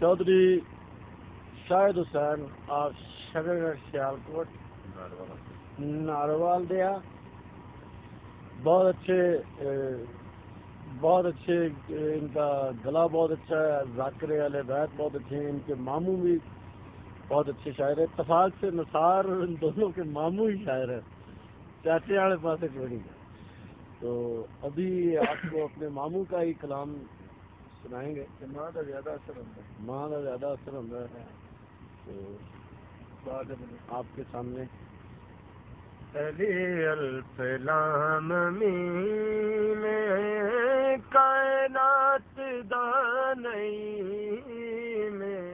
چودھری شاہد حسین آپ شگر سیالکوٹ ناروال دیا بہت اچھے ان کا گلا بہت اچھا ہے، ذاکر اہل بیت بہت اچھے ہیں، ان کے ماموں بھی بہت اچھے شاعر ہیں۔ اتفاق سے نثار ان دونوں کے ماموں ہی شاعر ہیں، چاچے والے پاس چھوڑی گئے۔ تو ابھی آپ کو اپنے ماموں کا ہی کلام سنائیں گے کہ ماں کا زیادہ اثر ہوتا ہے، ماں کا زیادہ اثر ہوتا ہے۔ تو آپ کے سامنے علی الفلام میں کائنات دانئی میں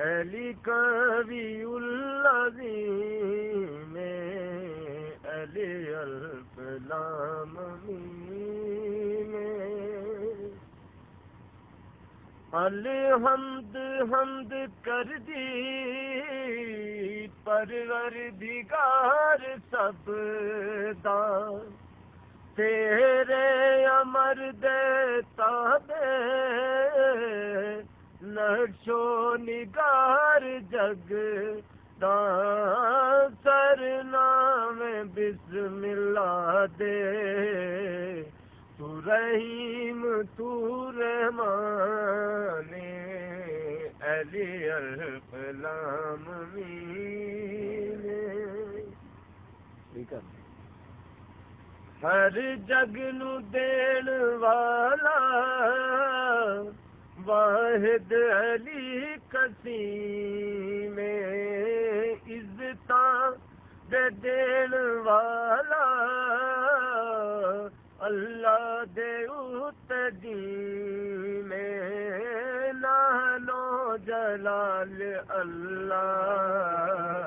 علی کبھی العظیم میں علی الفلام میں الحمد حمد کر دی پروردگار سب دان تیرے امر دیتا دے نقش و نگار جگ دان سرنام بسم اللہ دے تو رحیم تو رحمان علی الفلام ٹھیک ہے۔ ہر جگ نو دین والا واحد علی قسیم عزتاں دے دین والا اللہ دے اتدیم نانو جلال اللہ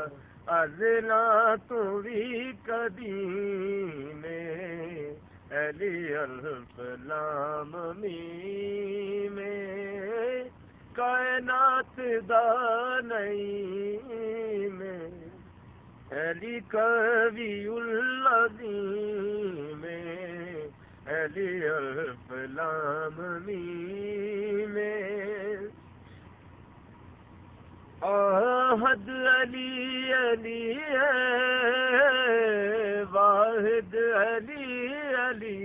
ازلا تو بھی قدیم علی الفلام میں کائنات دانئی میں علی کبھی العظیم علی الفلام میں احد علی علی ہے واحد علی علی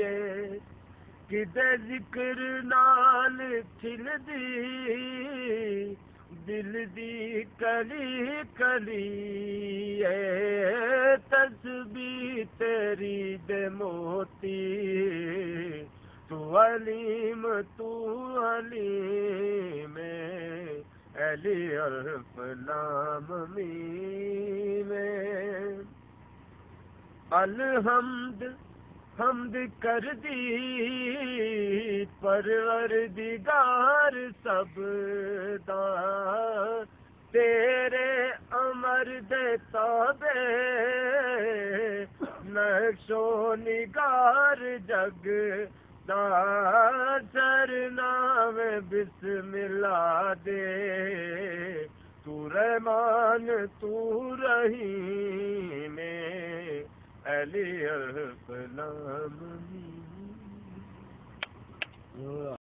ہے کدے ذکر نال کھل دی دل دی کلی کلی ہے تسبیح تیری دے موتی تو علیم علی الفلام میں الحمد حمد کر دی پروردگار سب دا تیرے امر دے تابع نقش و نگار جگ دا سرنام بسم اللہ دے تو رحمان تو رحیم علی الفلام